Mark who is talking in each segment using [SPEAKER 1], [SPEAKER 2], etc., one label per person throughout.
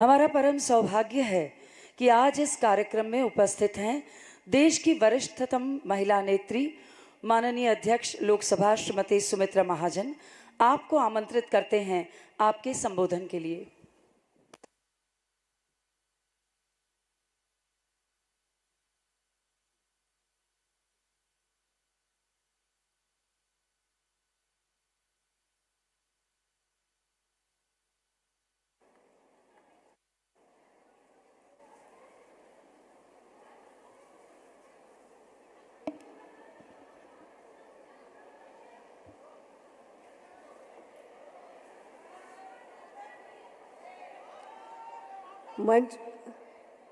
[SPEAKER 1] हमारा परम सौभाग्य है कि आज इस कार्यक्रम में उपस्थित हैं देश की वरिष्ठतम महिला नेत्री माननीय अध्यक्ष लोकसभा श्रीमती सुमित्रा महाजन। आपको आमंत्रित करते हैं आपके संबोधन के लिए।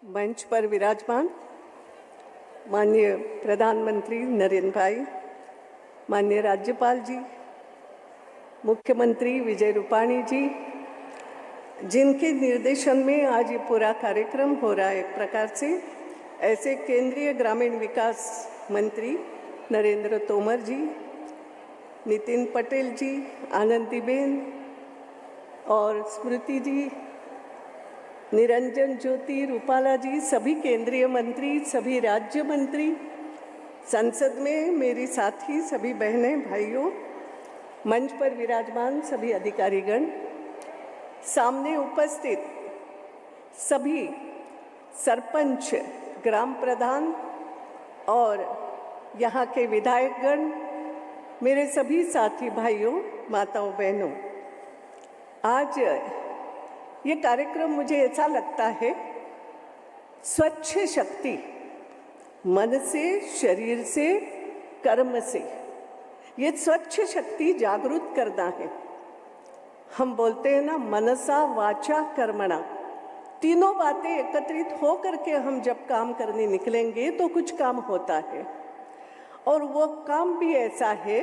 [SPEAKER 2] मंच पर विराजमान माननीय प्रधानमंत्री नरेंद्र भाई, माननीय राज्यपाल जी, मुख्यमंत्री विजय रूपाणी जी, जिनके निर्देशन में आज ये पूरा कार्यक्रम हो रहा है एक प्रकार से, ऐसे केंद्रीय ग्रामीण विकास मंत्री नरेंद्र तोमर जी, नितिन पटेल जी, आनंदीबेन और स्मृति जी, निरंजन ज्योति, रूपाला जी, सभी केंद्रीय मंत्री, सभी राज्य मंत्री, संसद में मेरी साथी, सभी बहनें भाइयों, मंच पर विराजमान सभी अधिकारीगण, सामने उपस्थित सभी सरपंच, ग्राम प्रधान और यहाँ के विधायकगण, मेरे सभी साथी भाइयों, माताओं, बहनों, आज ये कार्यक्रम मुझे ऐसा लगता है स्वच्छ शक्ति, मन से, शरीर से, कर्म से, ये स्वच्छ शक्ति जागरूक करना है। हम बोलते हैं ना, मनसा वाचा कर्मणा, तीनों बातें एकत्रित हो करके हम जब काम करने निकलेंगे तो कुछ काम होता है। और वो काम भी ऐसा है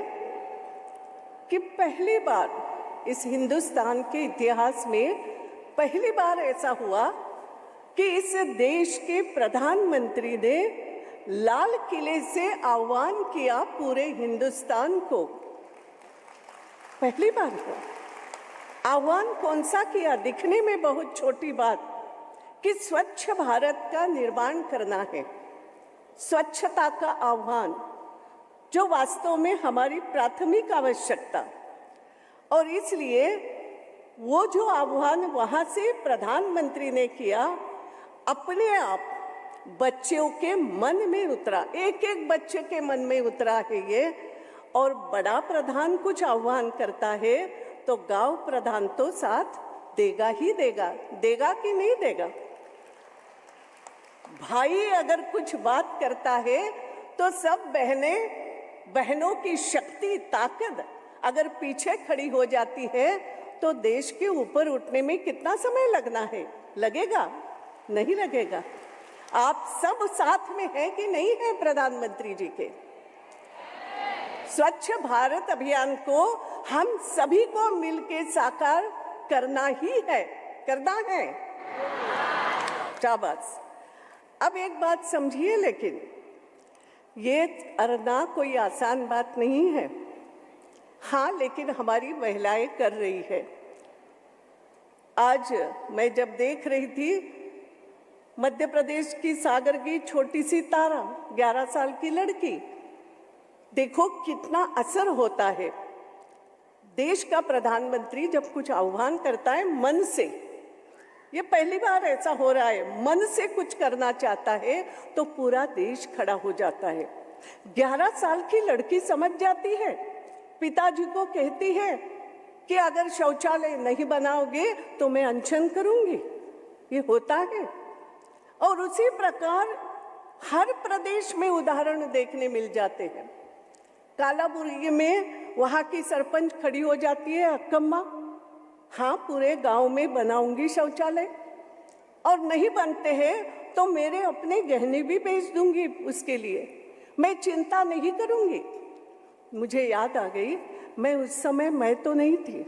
[SPEAKER 2] कि पहली बार इस हिंदुस्तान के इतिहास में पहली बार ऐसा हुआ कि इस देश के प्रधानमंत्री ने लाल किले से आह्वान किया पूरे हिंदुस्तान को। पहली बार हुआ। आह्वान कौन सा किया? दिखने में बहुत छोटी बात कि स्वच्छ भारत का निर्माण करना है, स्वच्छता का आह्वान, जो वास्तव में हमारी प्राथमिक आवश्यकता। और इसलिए वो जो आह्वान वहाँ से प्रधानमंत्री ने किया, अपने आप बच्चों के मन में उतरा, एक एक बच्चे के मन में उतरा है ये। और बड़ा प्रधान कुछ आह्वान करता है तो गांव प्रधान तो साथ देगा ही देगा, देगा कि नहीं देगा? भाई अगर कुछ बात करता है तो सब बहनों की शक्ति, ताकत अगर पीछे खड़ी हो जाती है तो देश के ऊपर उठने में कितना समय लगना है? लगेगा? नहीं लगेगा। आप सब साथ में हैं कि नहीं है प्रधानमंत्री जी के? स्वच्छ भारत अभियान को हम सभी को मिलकर साकार करना ही है, करना है। शाबाश। अब एक बात समझिए, लेकिन ये करना कोई आसान बात नहीं है। हाँ, लेकिन हमारी महिलाएं कर रही है। आज मैं जब देख रही थी मध्य प्रदेश की सागर की छोटी सी तारा, 11 साल की लड़की, देखो कितना असर होता है। देश का प्रधानमंत्री जब कुछ आह्वान करता है मन से, ये पहली बार ऐसा हो रहा है, मन से कुछ करना चाहता है तो पूरा देश खड़ा हो जाता है। 11 साल की लड़की समझ जाती है, पिताजी को कहती है कि अगर शौचालय नहीं बनाओगे तो मैं अनशन करूंगी। ये होता है। और उसी प्रकार हर प्रदेश में उदाहरण देखने मिल जाते हैं। कालाबुर्गी में वहां की सरपंच खड़ी हो जाती है, अक्कम्मा, हाँ पूरे गांव में बनाऊंगी शौचालय, और नहीं बनते हैं तो मेरे अपने गहने भी बेच दूंगी उसके लिए, मैं चिंता नहीं करूंगी। मुझे याद आ गई, मैं उस समय, मैं तो नहीं थी,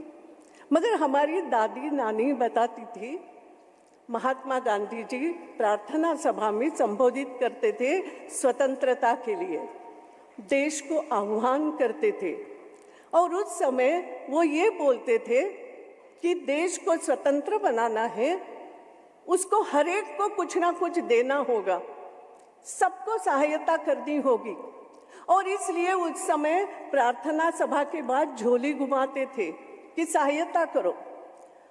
[SPEAKER 2] मगर हमारी दादी नानी बताती थी, महात्मा गांधी जी प्रार्थना सभा में संबोधित करते थे, स्वतंत्रता के लिए देश को आह्वान करते थे। और उस समय वो ये बोलते थे कि देश को स्वतंत्र बनाना है उसको हर एक को कुछ ना कुछ देना होगा, सबको सहायता करनी होगी। और इसलिए उस समय प्रार्थना सभा के बाद झोली घुमाते थे कि सहायता करो।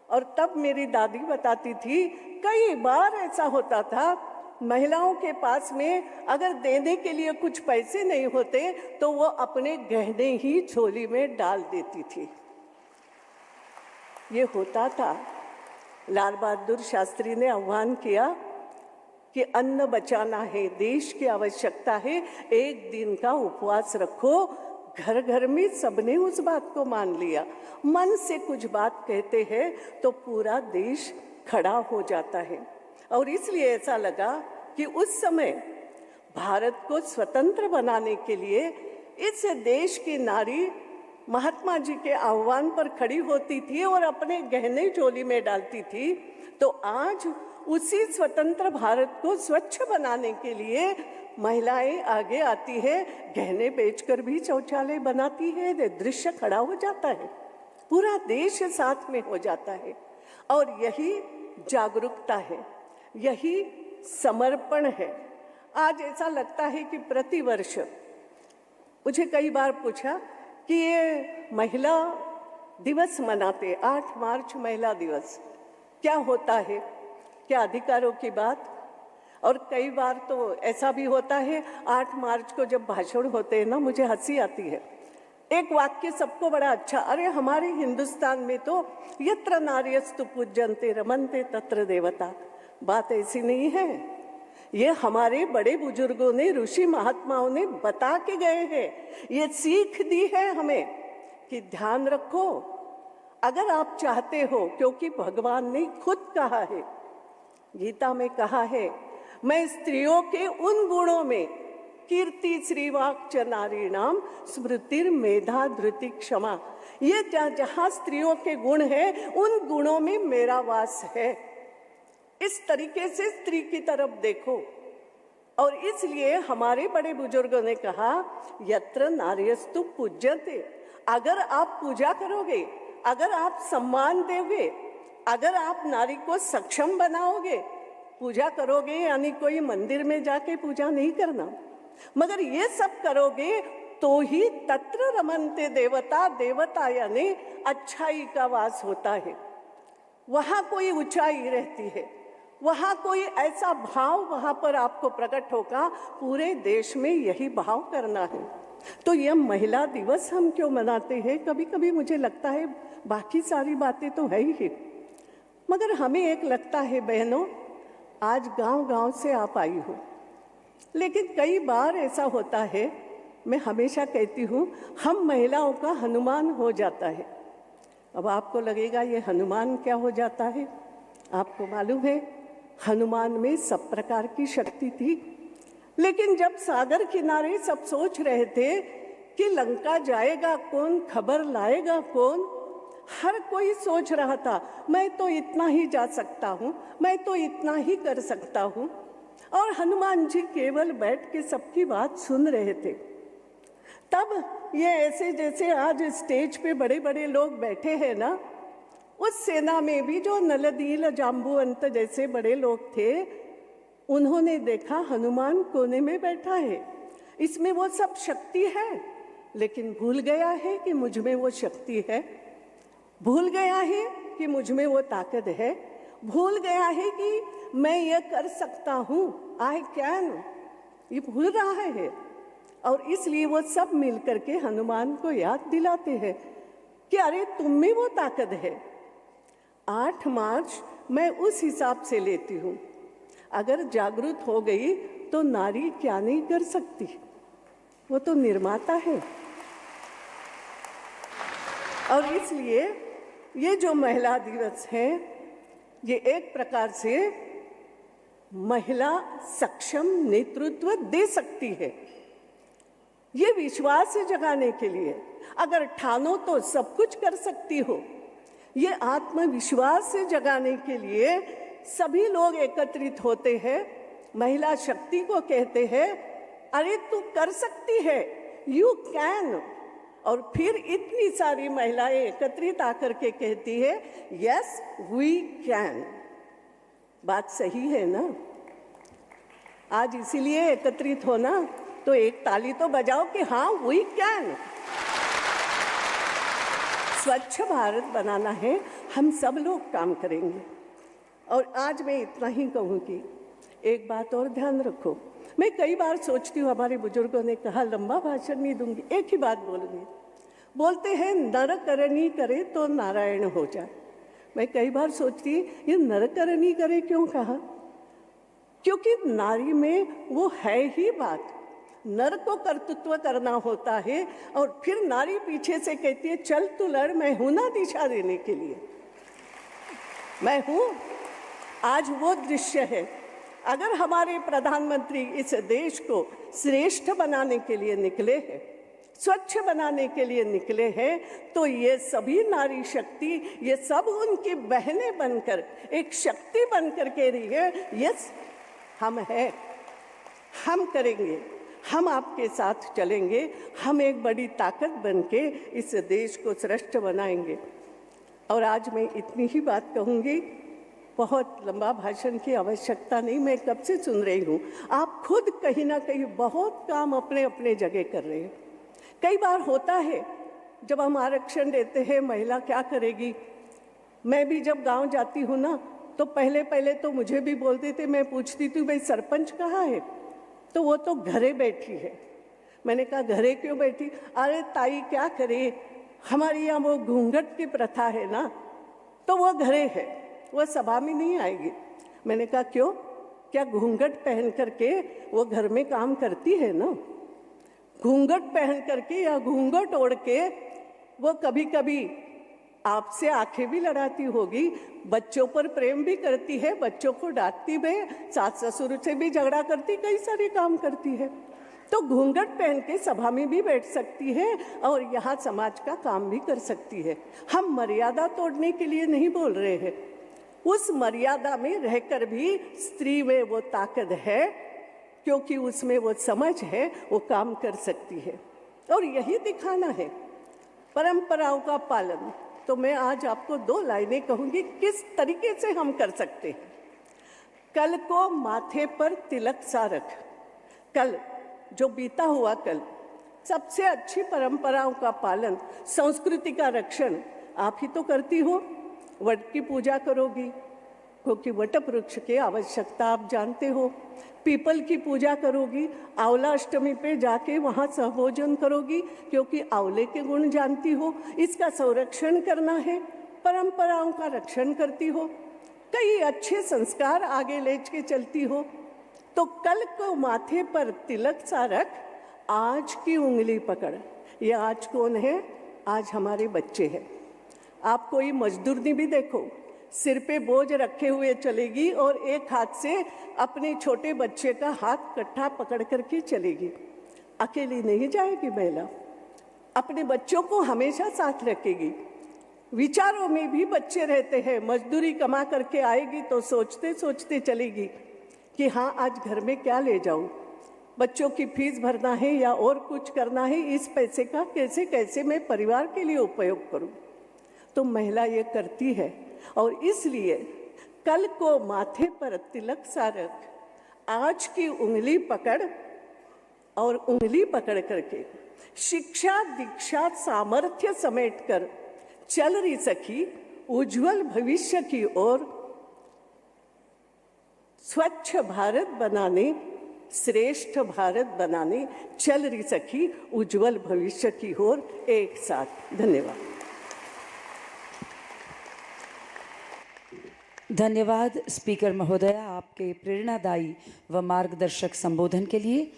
[SPEAKER 2] और तब मेरी दादी बताती थी, कई बार ऐसा होता था, महिलाओं के पास में अगर देने के लिए कुछ पैसे नहीं होते तो वो अपने गहने ही झोली में डाल देती थी। ये होता था। लाल बहादुर शास्त्री ने आह्वान किया कि अन्न बचाना है, देश की आवश्यकता है, एक दिन का उपवास रखो। घर घर में सबने उस बात को मान लिया। मन से कुछ बात कहते हैं तो पूरा देश खड़ा हो जाता है। और इसलिए ऐसा लगा कि उस समय भारत को स्वतंत्र बनाने के लिए इस देश की नारी महात्मा जी के आह्वान पर खड़ी होती थी और अपने गहने झोली में डालती थी। तो आज उसी स्वतंत्र भारत को स्वच्छ बनाने के लिए महिलाएं आगे आती है, गहने बेचकर भी शौचालय बनाती है। दृश्य खड़ा हो जाता है, पूरा देश साथ में हो जाता है। और यही जागरूकता है, यही समर्पण है। आज ऐसा लगता है कि प्रतिवर्ष मुझे कई बार पूछा कि ये महिला दिवस मनाते, 8 मार्च महिला दिवस, क्या होता है? क्या अधिकारों की बात? और कई बार तो ऐसा भी होता है, 8 मार्च को जब भाषण होते हैं ना, मुझे हंसी आती है। एक वाक्य सबको बड़ा अच्छा, अरे हमारे हिंदुस्तान में तो यत्र नार्यस्तु पूज्यन्ते रमन्ते तत्र देवता। बात ऐसी नहीं है, ये हमारे बड़े बुजुर्गों ने, ऋषि महात्माओं ने बता के गए हैं। ये सीख दी है हमें कि ध्यान रखो, अगर आप चाहते हो, क्योंकि भगवान ने खुद कहा है, गीता में कहा है, मैं स्त्रियों के उन गुणों में कीर्ति श्रीवाक च नारीणाम स्मृतिर मेधा धृति क्षमा, ये जहाँ स्त्रियों के गुण हैं उन गुणों में मेरा वास है। इस तरीके से स्त्री की तरफ देखो। और इसलिए हमारे बड़े बुजुर्गों ने कहा, यत्र नार्यस्तु पूज्यते, अगर आप पूजा करोगे, अगर आप सम्मान दोगे, अगर आप नारी को सक्षम बनाओगे, पूजा करोगे यानी कोई मंदिर में जाके पूजा नहीं करना, मगर ये सब करोगे तो ही तत्र रमन्ते देवता, देवता यानी अच्छाई का वास होता है। वहाँ कोई ऊंचाई रहती है, वहाँ कोई ऐसा भाव वहाँ पर आपको प्रकट होगा। पूरे देश में यही भाव करना है। तो यह महिला दिवस हम क्यों मनाते हैं? कभी कभी मुझे लगता है बाकी सारी बातें तो है ही, मगर हमें एक लगता है, बहनों, आज गांव-गांव से आप आई हो, लेकिन कई बार ऐसा होता है, मैं हमेशा कहती हूँ, हम महिलाओं का हनुमान हो जाता है। अब आपको लगेगा ये हनुमान क्या हो जाता है? आपको मालूम है, हनुमान में सब प्रकार की शक्ति थी। लेकिन जब सागर किनारे सब सोच रहे थे कि लंका जाएगा कौन, खबर लाएगा कौन, हर कोई सोच रहा था, मैं तो इतना ही जा सकता हूँ, मैं तो इतना ही कर सकता हूँ। और हनुमान जी केवल बैठ के सबकी बात सुन रहे थे। तब ये ऐसे जैसे आज स्टेज पे बड़े बड़े लोग बैठे हैं ना, उस सेना में भी जो नलनील जाम्बुवंत जैसे बड़े लोग थे, उन्होंने देखा हनुमान कोने में बैठा है, इसमें वो सब शक्ति है, लेकिन भूल गया है कि मुझ में वो शक्ति है, भूल गया है कि मुझ में वो ताकत है, भूल गया है कि मैं ये कर सकता हूँ, आई कैन, ये भूल रहा है। और इसलिए वो सब मिल करके हनुमान को याद दिलाते हैं कि अरे तुम में वो ताकत है। 8 मार्च मैं उस हिसाब से लेती हूँ, अगर जागरूक हो गई तो नारी क्या नहीं कर सकती, वो तो निर्माता है। और इसलिए ये जो महिला दिवस है, ये एक प्रकार से महिला सक्षम नेतृत्व दे सकती है। ये विश्वास जगाने के लिए, अगर ठानो तो सब कुछ कर सकती हो, ये आत्मविश्वास से जगाने के लिए सभी लोग एकत्रित होते हैं, महिला शक्ति को कहते हैं, अरे तू कर सकती है, यू कैन। और फिर इतनी सारी महिलाएं एकत्रित आकर के कहती है, यस वी कैन, बात सही है ना? आज इसीलिए एकत्रित हो ना, तो एक ताली तो बजाओ कि हाँ हुई क्या है। स्वच्छ भारत बनाना है, हम सब लोग काम करेंगे। और आज मैं इतना ही कहूँगी, एक बात और ध्यान रखो। मैं कई बार सोचती हूँ, हमारे बुजुर्गों ने कहा लंबा भाषण नहीं दूंगी, एक ही बात बोलूँगी। बोलते हैं नर करनी करे तो नारायण हो जाए। मैं कई बार सोचती ये नर करनी करे क्यों कहा? क्योंकि नारी में वो है ही बात, नर को कर्तृत्व करना होता है और फिर नारी पीछे से कहती है चल तू लड़, मैं हूं ना दिशा देने के लिए, मैं हूं। आज वो दृश्य है। अगर हमारे प्रधानमंत्री इस देश को श्रेष्ठ बनाने के लिए निकले हैं, स्वच्छ बनाने के लिए निकले हैं, तो ये सभी नारी शक्ति, ये सब उनकी बहनें बनकर एक शक्ति बनकर के रही है। यस, हम हैं, हम करेंगे, हम आपके साथ चलेंगे, हम एक बड़ी ताकत बनके इस देश को श्रेष्ठ बनाएंगे। और आज मैं इतनी ही बात कहूँगी, बहुत लंबा भाषण की आवश्यकता नहीं, मैं कब से सुन रही हूँ। आप खुद कहीं ना कहीं बहुत काम अपने अपने जगह कर रहे हैं। कई बार होता है जब हम आरक्षण देते हैं, महिला क्या करेगी। मैं भी जब गांव जाती हूँ ना, तो पहले पहले तो मुझे भी बोलते थे, मैं पूछती थी भाई सरपंच कहाँ है, तो वो तो घरे बैठी है। मैंने कहा घरे क्यों बैठी? अरे ताई क्या करे, हमारे यहाँ वो घूंघट की प्रथा है ना, तो वो घरे है, वो सभा में नहीं आएगी। मैंने कहा क्यों, क्या घूंघट पहन करके वो घर में काम करती है ना? घूंघट पहन करके या घूंघट ओढ़ के वो कभी कभी आपसे आंखें भी लड़ाती होगी, बच्चों पर प्रेम भी करती है, बच्चों को डांटती भी, सास ससुर से भी झगड़ा करती, कई सारे काम करती है। तो घूंघट पहन के सभा में भी बैठ सकती है और यहाँ समाज का काम भी कर सकती है। हम मर्यादा तोड़ने के लिए नहीं बोल रहे हैं, उस मर्यादा में रहकर भी स्त्री में वो ताकत है, क्योंकि उसमें वो समझ है, वो काम कर सकती है। और यही दिखाना है, परंपराओं का पालन। तो मैं आज आपको 2 लाइनें कहूँगी किस तरीके से हम कर सकते हैं। कल को माथे पर तिलक सा रख, कल जो बीता हुआ कल, सबसे अच्छी परंपराओं का पालन, संस्कृति का रक्षण आप ही तो करती हो। वट की पूजा करोगी क्योंकि वट वृक्ष की आवश्यकता आप जानते हो। पीपल की पूजा करोगी, आंवला अष्टमी पे जाके वहाँ सहभोजन करोगी क्योंकि आंवले के गुण जानती हो। इसका संरक्षण करना है, परंपराओं का रक्षण करती हो, कई अच्छे संस्कार आगे ले के चलती हो। तो कल को माथे पर तिलक सा रख, आज की उंगली पकड़। ये आज कौन है? आज हमारे बच्चे हैं। आप कोई मजदूरनी भी देखो, सिर पे बोझ रखे हुए चलेगी और एक हाथ से अपने छोटे बच्चे का हाथ कट्ठा पकड़ करके चलेगी। अकेली नहीं जाएगी महिला, अपने बच्चों को हमेशा साथ रखेगी। विचारों में भी बच्चे रहते हैं, मजदूरी कमा करके आएगी तो सोचते सोचते चलेगी कि हाँ आज घर में क्या ले जाऊं, बच्चों की फीस भरना है या और कुछ करना है, इस पैसे का कैसे कैसे मैं परिवार के लिए उपयोग करूं। तो महिला ये करती है और इसलिए कल को माथे पर तिलक सा रख, आज की उंगली पकड़ और उंगली पकड़ करके शिक्षा दीक्षा सामर्थ्य समेट कर चल रही सखी उज्जवल भविष्य की ओर, स्वच्छ भारत बनाने, श्रेष्ठ भारत बनाने चल रही सखी उज्जवल भविष्य की ओर एक साथ। धन्यवाद।
[SPEAKER 1] धन्यवाद स्पीकर महोदया, आपके प्रेरणादायी व मार्गदर्शक संबोधन के लिए।